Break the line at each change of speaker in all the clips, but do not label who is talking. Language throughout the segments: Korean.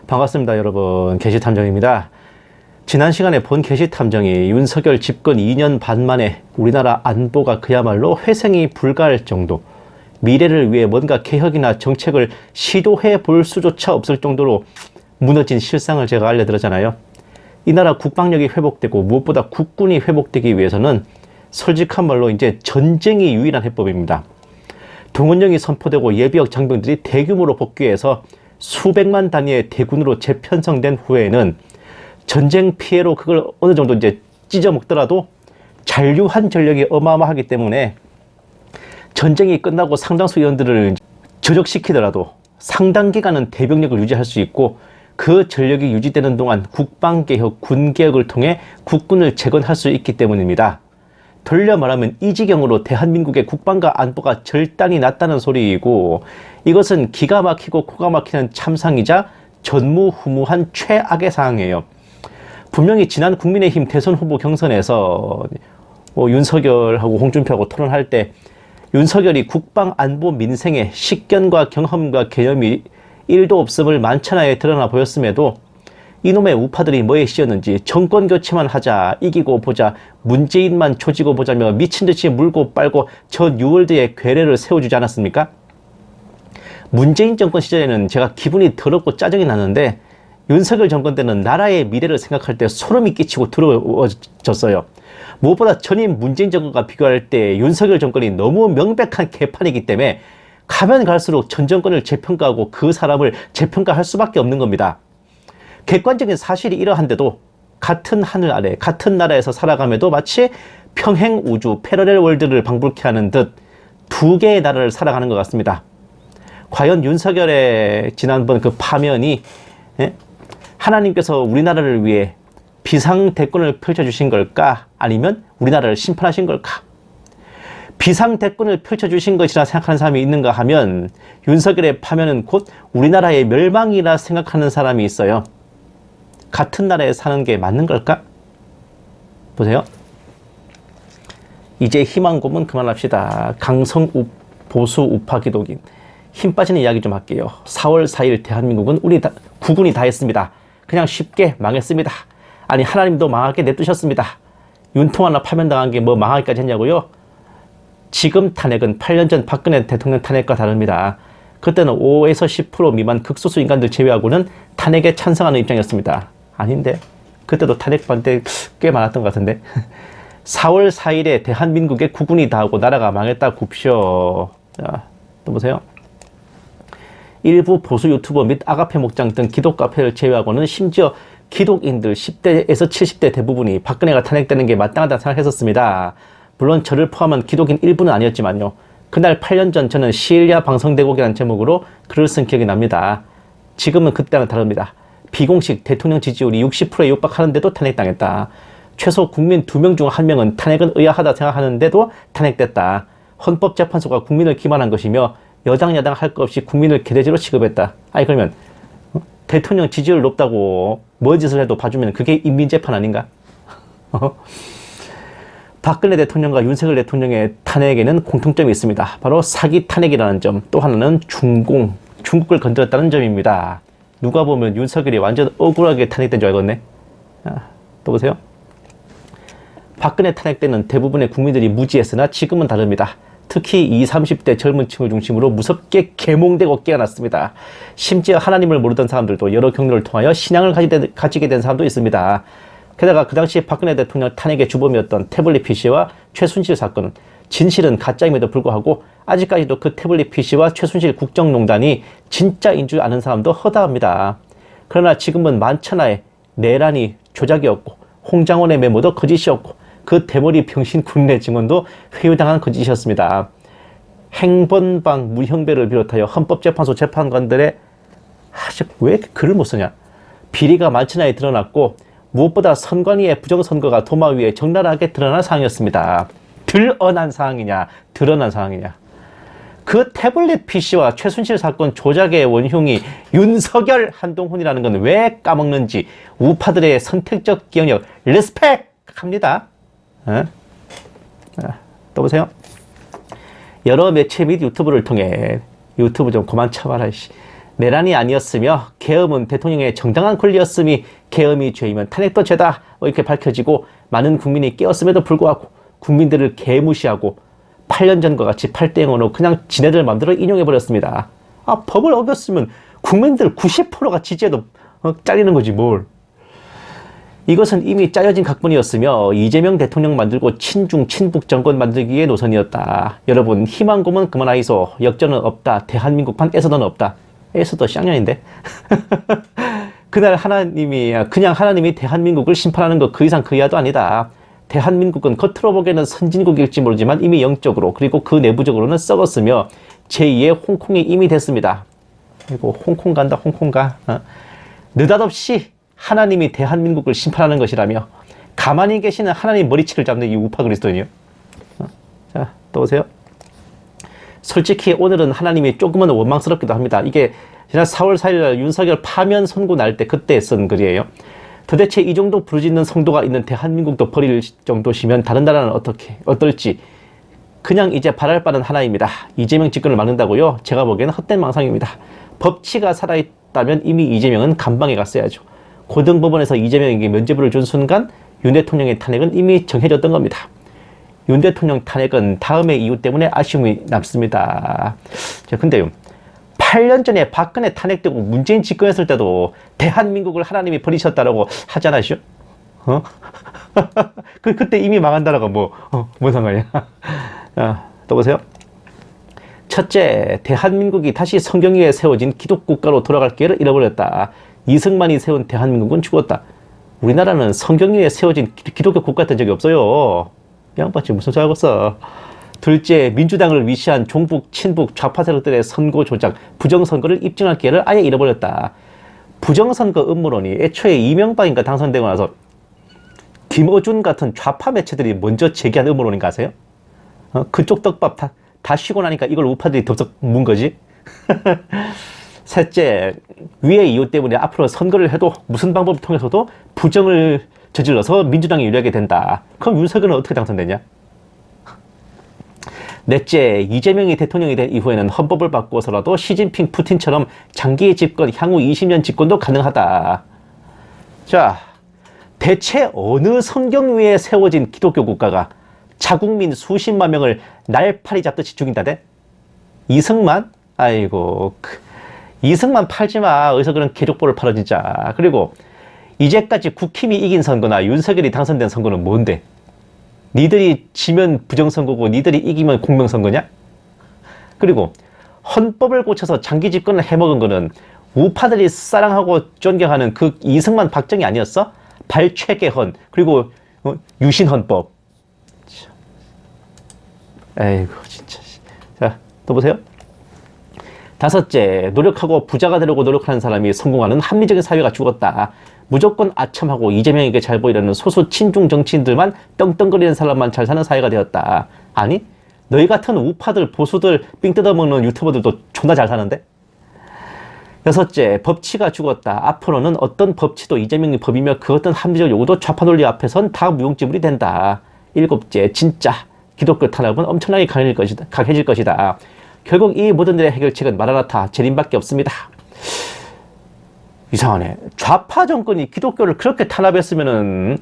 반갑습니다, 여러분. 게시탐정입니다. 지난 시간에 본 게시탐정이 윤석열 집권 2년 반 만에 우리나라 안보가 그야말로 회생이 불가할 정도, 미래를 위해 뭔가 개혁이나 정책을 시도해 볼 수조차 없을 정도로 무너진 실상을 제가 알려드렸잖아요. 이 나라 국방력이 회복되고 무엇보다 국군이 회복되기 위해서는 솔직한 말로 이제 전쟁이 유일한 해법입니다. 동원령이 선포되고 예비역 장병들이 대규모로 복귀해서 수백만 단위의 대군으로 재편성된 후에는 전쟁 피해로 그걸 어느 정도 이제 찢어먹더라도 잔류한 전력이 어마어마하기 때문에 전쟁이 끝나고 상당수 의원들을 저적시키더라도 상당 기간은 대병력을 유지할 수 있고, 그 전력이 유지되는 동안 국방개혁, 군개혁을 통해 국군을 재건할 수 있기 때문입니다. 돌려 말하면 이 지경으로 대한민국의 국방과 안보가 절단이 났다는 소리이고, 이것은 기가 막히고 코가 막히는 참상이자 전무후무한 최악의 상황이에요. 분명히 지난 국민의힘 대선 후보 경선에서 윤석열하고 홍준표하고 토론할 때 윤석열이 국방, 안보, 민생에 식견과 경험과 개념이 1도 없음을 만천하에 드러나 보였음에도 이놈의 우파들이 뭐에 씌었는지 정권 교체만 하자, 이기고 보자, 문재인만 조지고 보자며 미친듯이 물고 빨고 저 뉴월드의 괴뢰를 세워주지 않았습니까? 문재인 정권 시절에는 제가 기분이 더럽고 짜증이 나는데, 윤석열 정권 때는 나라의 미래를 생각할 때 소름이 끼치고 두려워졌어요. 무엇보다 전임 문재인 정권과 비교할 때 윤석열 정권이 너무 명백한 개판이기 때문에 가면 갈수록 전 정권을 재평가하고 그 사람을 재평가할 수밖에 없는 겁니다. 객관적인 사실이 이러한데도 같은 하늘 아래 같은 나라에서 살아감에도 마치 평행 우주 패러렐 월드를 방불케 하는 듯 두 개의 나라를 살아가는 것 같습니다. 과연 윤석열의 지난번 그 파면이 하나님께서 우리나라를 위해 비상대권을 펼쳐주신 걸까? 아니면 우리나라를 심판하신 걸까? 비상대권을 펼쳐주신 것이라 생각하는 사람이 있는가 하면, 윤석열의 파면은 곧 우리나라의 멸망이라 생각하는 사람이 있어요. 같은 나라에 사는 게 맞는 걸까? 보세요. 이제 희망 고문 그만합시다. 강성 보수 우파 기독인. 힘 빠지는 이야기 좀 할게요. 4월 4일 대한민국은 국군이 다 했습니다. 그냥 쉽게 망했습니다. 아니, 하나님도 망하게 냅두셨습니다. 윤통 하나 파면당한 게 뭐 망하기까지 했냐고요? 지금 탄핵은 8년 전 박근혜 대통령 탄핵과 다릅니다. 그때는 5에서 10% 미만 극소수 인간들 제외하고는 탄핵에 찬성하는 입장이었습니다. 아닌데? 그때도 탄핵 반대 꽤 많았던 것 같은데. 4월 4일에 대한민국의 국군이 다 하고 나라가 망했다 굽쇼. 자, 또 보세요. 일부 보수 유튜버 및 아가페 목장 등 기독 카페를 제외하고는 심지어 기독인들 10대에서 70대 대부분이 박근혜가 탄핵되는 게 마땅하다 생각했었습니다. 물론 저를 포함한 기독인 일부는 아니었지만요. 그날 8년 전 저는 시일야 방송대국이라는 제목으로 글을 쓴 기억이 납니다. 지금은 그때랑 다릅니다. 비공식 대통령 지지율이 60%에 육박하는데도 탄핵당했다. 최소 국민 2명 중 1명은 탄핵은 의아하다 생각하는데도 탄핵됐다. 헌법재판소가 국민을 기만한 것이며 여당 야당 할 것 없이 국민을 개돼지로 취급했다. 아니, 그러면 대통령 지지율 높다고 뭐 짓을 해도 봐주면 그게 인민재판 아닌가? 박근혜 대통령과 윤석열 대통령의 탄핵에는 공통점이 있습니다. 바로 사기 탄핵이라는 점, 또 하나는 중국을 건드렸다는 점입니다. 누가 보면 윤석열이 완전 억울하게 탄핵된 줄 알겠네. 또 보세요. 박근혜 탄핵 때는 대부분의 국민들이 무지했으나 지금은 다릅니다. 특히 20, 30대 젊은 층을 중심으로 무섭게 계몽되고 깨어났습니다. 심지어 하나님을 모르던 사람들도 여러 경로를 통하여 신앙을 가지게 된 사람도 있습니다. 게다가 그 당시 박근혜 대통령 탄핵의 주범이었던 태블릿 PC와 최순실 사건은 진실은 가짜임에도 불구하고 아직까지도 그 태블릿 PC와 최순실 국정농단이 진짜인 줄 아는 사람도 허다합니다. 그러나 지금은 만천하에 내란이 조작이었고 홍장원의 메모도 거짓이었고 그 대머리 병신 군내 증언도 회유당한 거짓이었습니다. 행번방 무형배를 비롯하여 헌법재판소 재판관들의 왜 글을 못 쓰냐? 비리가 만천하에 드러났고 무엇보다 선관위의 부정선거가 도마 위에 적나라하게 드러난 사항이었습니다. 드러난 사항이냐, 드러난 사항이냐. 그 태블릿 PC와 최순실 사건 조작의 원흉이 윤석열, 한동훈이라는 건 왜 까먹는지 우파들의 선택적 기억력 리스펙 합니다. 또 보세요. 여러 매체 및 유튜브를 통해 유튜브 좀 그만 쳐봐라. 내란이 아니었으며 계엄은 대통령의 정당한 권리였음이 계엄이 죄이면 탄핵도 죄다 이렇게 밝혀지고 많은 국민이 깨었음에도 불구하고 국민들을 개무시하고 8년 전과 같이 8대 0으로 그냥 지네들 맘대로 인용해버렸습니다. 법을 어겼으면 국민들 90%가 지지해도 잘리는 거지 뭘. 이것은 이미 짜여진 각본이었으며 이재명 대통령 만들고 친중 친북 정권 만들기의 노선이었다. 여러분 희망고문 그만하이소. 역전은 없다. 대한민국판 에서는 없다. 에서도 쌍년인데. 그날 그냥 하나님이 대한민국을 심판하는 것 그 이상 그 이하도 아니다. 대한민국은 겉으로 보기에는 선진국일지 모르지만 이미 영적으로 그리고 그 내부적으로는 썩었으며 제2의 홍콩이 이미 됐습니다. 그리고 홍콩 간다 홍콩 가. 느닷없이 하나님이 대한민국을 심판하는 것이라며 가만히 계시는 하나님 머리채를 잡는 이 우파 그리스도인이요. 자, 또 보세요. 솔직히 오늘은 하나님이 조금은 원망스럽기도 합니다. 이게 지난 4월 4일 윤석열 파면 선고 날 때 그때 쓴 글이에요. 도대체 이 정도 부르짖는 성도가 있는 대한민국도 버릴 정도시면 다른 나라는 어떨지 그냥 이제 바랄 바는 하나입니다. 이재명 집권을 막는다고요? 제가 보기에는 헛된 망상입니다. 법치가 살아있다면 이미 이재명은 감방에 갔어야죠. 고등법원에서 이재명에게 면죄부를 준 순간 윤 대통령의 탄핵은 이미 정해졌던 겁니다. 윤 대통령 탄핵은 다음의 이유 때문에 아쉬움이 남습니다. 자, 근데요. 8년 전에 박근혜 탄핵되고 문재인 집권했을 때도 대한민국을 하나님이 버리셨다라고 하지 않았죠? 그때 이미 망한다라고 뭔 상관이야? 또 보세요. 첫째, 대한민국이 다시 성경 위에 세워진 기독국가로 돌아갈 기회를 잃어버렸다. 이승만이 세운 대한민국은 죽었다. 우리나라는 성경 위에 세워진 기독교 국가 된 적이 없어요. 양반지 무슨 소리 하고 있어. 둘째, 민주당을 위시한 종북, 친북, 좌파 세력들의 선거 조작, 부정선거를 입증할 기회를 아예 잃어버렸다. 부정선거 음모론이 애초에 이명박인가 당선되고 나서 김어준 같은 좌파 매체들이 먼저 제기한 음모론인가 아세요? 그쪽 떡밥 다 쉬고 나니까 이걸 우파들이 덥석 문 거지. 셋째, 위의 이유 때문에 앞으로 선거를 해도 무슨 방법을 통해서도 부정을 저질러서 민주당이 유리하게 된다. 그럼 윤석열은 어떻게 당선되냐? 넷째, 이재명이 대통령이 된 이후에는 헌법을 바꾸어서라도 시진핑, 푸틴처럼 장기 집권, 향후 20년 집권도 가능하다. 자, 대체 어느 성경 위에 세워진 기독교 국가가 자국민 수십만 명을 날파리 잡듯이 죽인다대? 이승만? 아이고, 이승만 팔지마. 어디서 그런 개족보를 팔아 진짜. 그리고 이제까지 국힘이 이긴 선거나 윤석열이 당선된 선거는 뭔데? 니들이 지면 부정선거고 니들이 이기면 공명선거냐? 그리고 헌법을 고쳐서 장기 집권을 해먹은 거는 우파들이 사랑하고 존경하는 그 이승만 박정희 아니었어? 발췌개헌 그리고 유신헌법. 에이구 진짜. 자, 또 보세요. 다섯째, 노력하고 부자가 되려고 노력하는 사람이 성공하는 합리적인 사회가 죽었다. 무조건 아첨하고 이재명에게 잘 보이려는 소수 친중 정치인들만 떵떵거리는 사람만 잘 사는 사회가 되었다. 아니, 너희 같은 우파들, 보수들, 삥 뜯어먹는 유튜버들도 존나 잘 사는데? 여섯째, 법치가 죽었다. 앞으로는 어떤 법치도 이재명이 법이며 그 어떤 합리적 요구도 좌파 논리 앞에선 다 무용지물이 된다. 일곱째, 진짜 기독교 탄압은 엄청나게 강해질 것이다. 결국 이 모든 일의 해결책은 마라나타, 재림밖에 없습니다. 이상하네. 좌파 정권이 기독교를 그렇게 탄압했으면은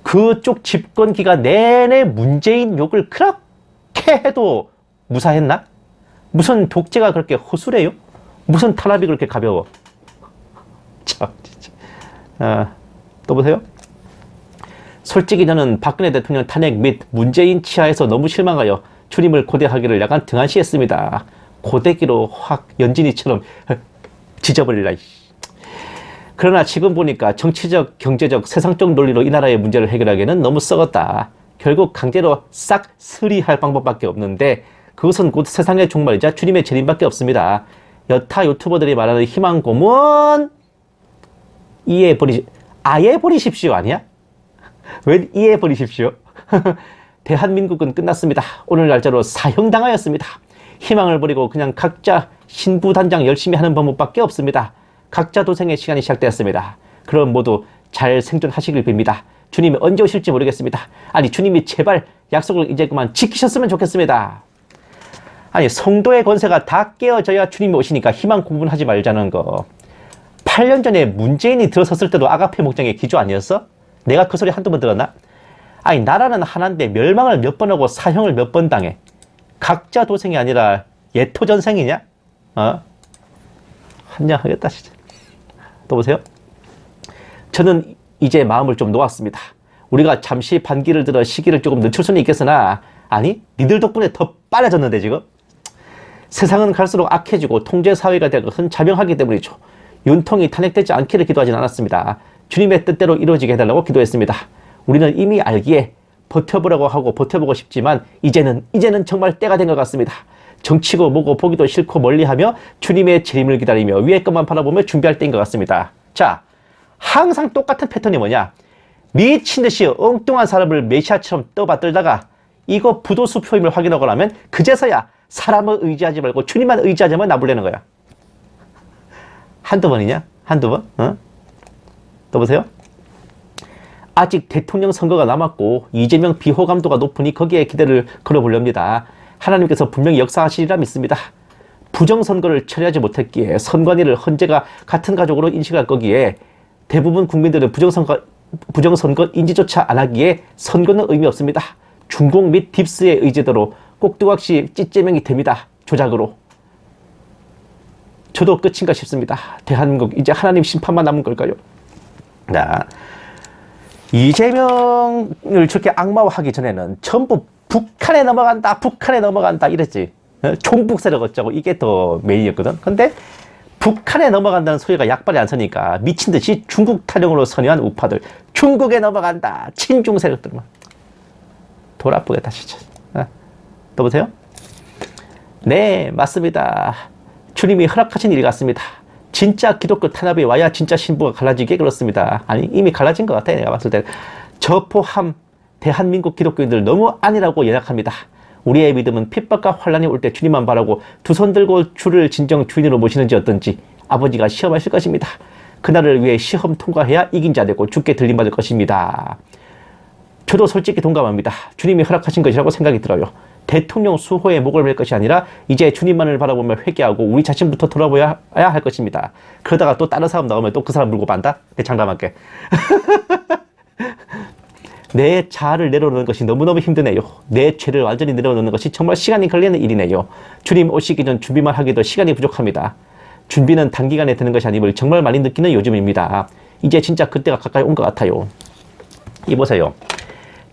그쪽 집권 기간 내내 문재인 욕을 그렇게 해도 무사했나? 무슨 독재가 그렇게 허술해요? 무슨 탄압이 그렇게 가벼워? 참, 진짜. 또 보세요. 솔직히 저는 박근혜 대통령 탄핵 및 문재인 치하에서 너무 실망하여 주님을 고대하기를 약간 등한시했습니다. 고데기로 확 연진이처럼 지져버릴라. 그러나 지금 보니까 정치적, 경제적, 세상적 논리로 이 나라의 문제를 해결하기에는 너무 썩었다. 결국 강제로 싹 스리할 방법밖에 없는데 그것은 곧 세상의 종말이자 주님의 재림밖에 없습니다. 여타 유튜버들이 말하는 희망 고문 아예 버리십시오 아니야? 왜 이해 버리십시오? 대한민국은 끝났습니다. 오늘 날짜로 사형당하였습니다. 희망을 버리고 그냥 각자 신부단장 열심히 하는 방법밖에 없습니다. 각자 도생의 시간이 시작되었습니다. 그럼 모두 잘 생존하시길 빕니다. 주님이 언제 오실지 모르겠습니다. 아니 주님이 제발 약속을 이제 그만 지키셨으면 좋겠습니다. 아니, 성도의 권세가 다 깨어져야 주님이 오시니까 희망 고문하지 말자는 거. 8년 전에 문재인이 들어섰을 때도 아가페 목장의 기조 아니었어? 내가 그 소리 한두 번 들었나? 아니, 나라는 하나인데 멸망을 몇 번 하고 사형을 몇 번 당해. 각자 도생이 아니라 예토전생이냐? 환장하겠다 진짜. 또 보세요. 저는 이제 마음을 좀 놓았습니다. 우리가 잠시 반기를 들어 시기를 조금 늦출 수는 있겠으나, 아니, 니들 덕분에 더 빨라졌는데 지금. 세상은 갈수록 악해지고 통제사회가 될 것은 자명하기 때문이죠. 윤통이 탄핵되지 않기를 기도하진 않았습니다. 주님의 뜻대로 이루어지게 해달라고 기도했습니다. 우리는 이미 알기에 버텨보려고 하고 버텨보고 싶지만 이제는 정말 때가 된 것 같습니다. 정치고 뭐고 보기도 싫고 멀리하며 주님의 재림을 기다리며 위의 것만 바라보며 준비할 때인 것 같습니다. 자, 항상 똑같은 패턴이 뭐냐? 미친 듯이 엉뚱한 사람을 메시아처럼 떠받들다가 이거 부도수 표임을 확인하고 나면 그제서야 사람을 의지하지 말고 주님만 의지하자면 나불래는 거야. 한두 번이냐? 한두 번? 또 보세요. 아직 대통령 선거가 남았고 이재명 비호감도가 높으니 거기에 기대를 걸어보렵니다. 하나님께서 분명히 역사하시리라 믿습니다. 부정선거를 처리하지 못했기에 선관위를 헌재가 같은 가족으로 인식할 거기에 대부분 국민들은 부정선거 인지조차 안 하기에 선거는 의미 없습니다. 중공 및 딥스의 의지대로 꼭두각시 찌째명이 됩니다. 조작으로. 저도 끝인가 싶습니다. 대한민국 이제 하나님 심판만 남은 걸까요? 자, 이재명을 저렇게 악마화하기 전에는 전부 북한에 넘어간다 이랬지. 종북 세력 어쩌고 이게 더 메인이었거든. 근데 북한에 넘어간다는 소리가 약발이 안 서니까 미친 듯이 중국 타령으로 선회한 우파들, 중국에 넘어간다, 친중 세력들만 돌아쁘겠다 진짜. 또 보세요. 네, 맞습니다. 주님이 허락하신 일 같습니다. 진짜 기독교 탄압이 와야 진짜 신부가 갈라지게 그렇습니다. 아니, 이미 갈라진 것 같아. 내가 봤을 때 저 포함 대한민국 기독교인들 너무 아니라고 연약합니다. 우리의 믿음은 핍박과 환란이 올 때 주님만 바라고 두 손 들고 주를 진정 주인으로 모시는지 어떤지 아버지가 시험하실 것입니다. 그날을 위해 시험 통과해야 이긴 자 되고 주께 들림받을 것입니다. 저도 솔직히 동감합니다. 주님이 허락하신 것이라고 생각이 들어요. 대통령 수호의 목을 맬 것이 아니라 이제 주님만을 바라보며 회개하고 우리 자신부터 돌아보아야 할 것입니다. 그러다가 또 다른 사람 나오면 또 그 사람 물고 반다? 내 장담할게. 내 자아를 내려놓는 것이 너무너무 힘드네요. 내 죄를 완전히 내려놓는 것이 정말 시간이 걸리는 일이네요. 주님 오시기 전 준비만 하기도 시간이 부족합니다. 준비는 단기간에 되는 것이 아님을 정말 많이 느끼는 요즘입니다. 이제 진짜 그때가 가까이 온 것 같아요. 이 보세요.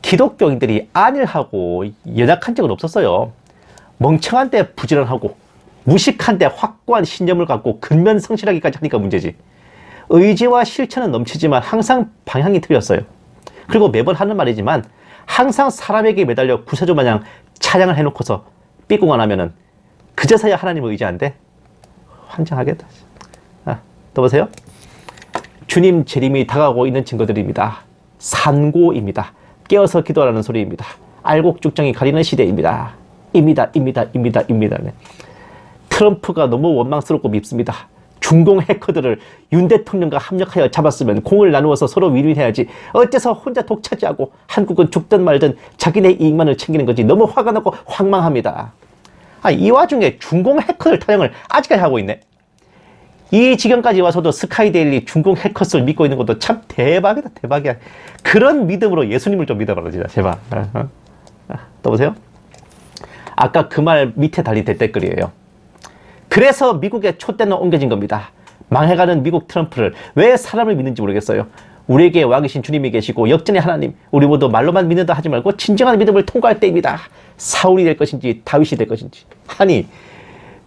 기독교인들이 안일하고 연약한 적은 없었어요. 멍청한데 부지런하고 무식한데 확고한 신념을 갖고 근면성실하기까지 하니까 문제지. 의지와 실천은 넘치지만 항상 방향이 틀렸어요. 그리고 매번 하는 말이지만 항상 사람에게 매달려 구세주 마냥 찬양을 해놓고서 삐꾸가 나면은 그제서야 하나님을 의지한대? 환장하겠다. 또 보세요. 주님 재림이 다가오고 있는 증거들입니다. 산고입니다. 깨어서 기도하라는 소리입니다. 알곡죽정이 가리는 시대입니다. 입니다. 네. 트럼프가 너무 원망스럽고 밉습니다. 중동 해커들을 윤 대통령과 합력하여 잡았으면 공을 나누어서 서로 윈윈해야지 어째서 혼자 독차지하고 한국은 죽든 말든 자기네 이익만을 챙기는 거지. 너무 화가 나고 황망합니다. 이 와중에 중공 해커들 타령을 아직까지 하고 있네. 이 지경까지 와서도 스카이데일리 중공 해커스를 믿고 있는 것도 참 대박이다. 대박이야. 그런 믿음으로 예수님을 좀 믿어봐라 진짜 제발. 또 보세요. 아까 그 말 밑에 달린 댓글이에요. 그래서 미국의 촛대는 옮겨진 겁니다. 망해가는 미국 트럼프를 왜 사람을 믿는지 모르겠어요. 우리에게 왕이신 주님이 계시고 역전의 하나님, 우리 모두 말로만 믿는다 하지 말고 진정한 믿음을 통과할 때입니다. 사울이 될 것인지 다윗이 될 것인지. 아니,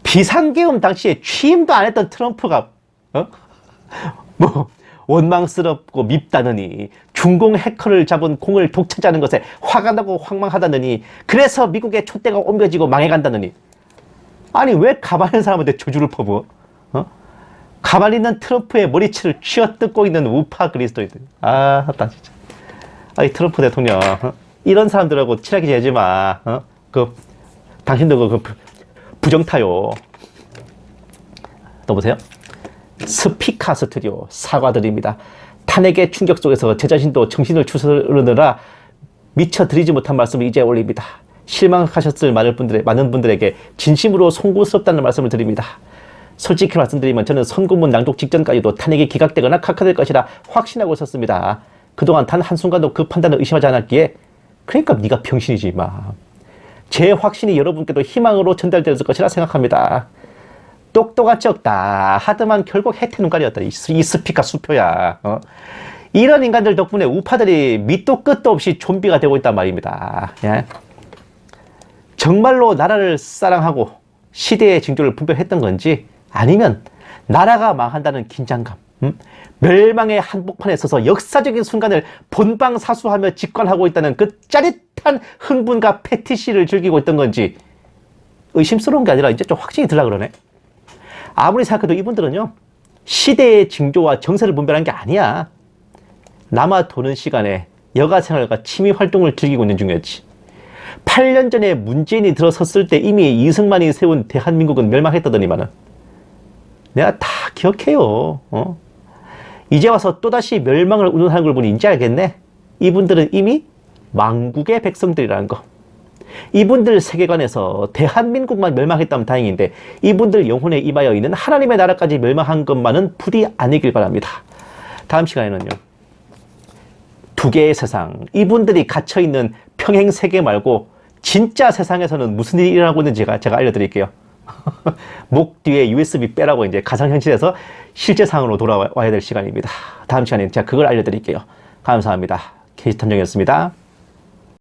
비상계엄 당시에 취임도 안 했던 트럼프가 뭐 원망스럽고 밉다느니, 중공 해커를 잡은 공을 독차지하는 것에 화가 나고 황망하다느니, 그래서 미국의 촛대가 옮겨지고 망해간다느니. 아니, 왜 가만히 있는 사람한테 저주를 퍼부어? 가만히 있는 트럼프의 머리채를 쥐어뜯고 있는 우파 그리스도인들. 나 진짜. 이 트럼프 대통령, 이런 사람들하고 친하게 지내지 마. 당신도 그 부정타요. 또 보세요. 스피카 스튜디오 사과드립니다. 탄핵의 충격 속에서 제 자신도 정신을 추스르느라 미처 드리지 못한 말씀을 이제 올립니다. 실망하셨을 많은 분들에게 진심으로 송구스럽다는 말씀을 드립니다. 솔직히 말씀드리면 저는 선고문 낭독 직전까지도 탄핵이 기각되거나 각하될 것이라 확신하고 있었습니다. 그동안 단 한순간도 그 판단을 의심하지 않았기에 그러니까 네가 병신이지 마. 제 확신이 여러분께도 희망으로 전달되었을 것이라 생각합니다. 똑똑한 척 다 하더만 결국 해태 눈깔이었다. 이 스피커 수표야. 이런 인간들 덕분에 우파들이 밑도 끝도 없이 좀비가 되고 있단 말입니다. 예? 정말로 나라를 사랑하고 시대의 징조를 분별했던 건지 아니면 나라가 망한다는 긴장감, 멸망의 한복판에 서서 역사적인 순간을 본방사수하며 직관하고 있다는 그 짜릿한 흥분과 패티시를 즐기고 있던 건지 의심스러운 게 아니라 이제 좀 확신이 들라 그러네. 아무리 생각해도 이분들은요, 시대의 징조와 정세를 분별한 게 아니야. 남아 도는 시간에 여가생활과 취미활동을 즐기고 있는 중이었지. 8년 전에 문재인이 들어섰을 때 이미 이승만이 세운 대한민국은 멸망했다더니만은 내가 다 기억해요. 이제 와서 또다시 멸망을 운운하는 걸 보니 이제 알겠네. 이분들은 이미 망국의 백성들이라는 거. 이분들 세계관에서 대한민국만 멸망했다면 다행인데 이분들 영혼에 임하여 있는 하나님의 나라까지 멸망한 것만은 부디 아니길 바랍니다. 다음 시간에는요, 두 개의 세상, 이분들이 갇혀있는 평행 세계 말고 진짜 세상에서는 무슨 일이 일어나고 있는지 제가 알려드릴게요. 목 뒤에 USB 빼라고 이제 가상현실에서 실제 상황으로 돌아와야 될 시간입니다. 다음 시간에는 제가 그걸 알려드릴게요. 감사합니다. 게시탐정이었습니다.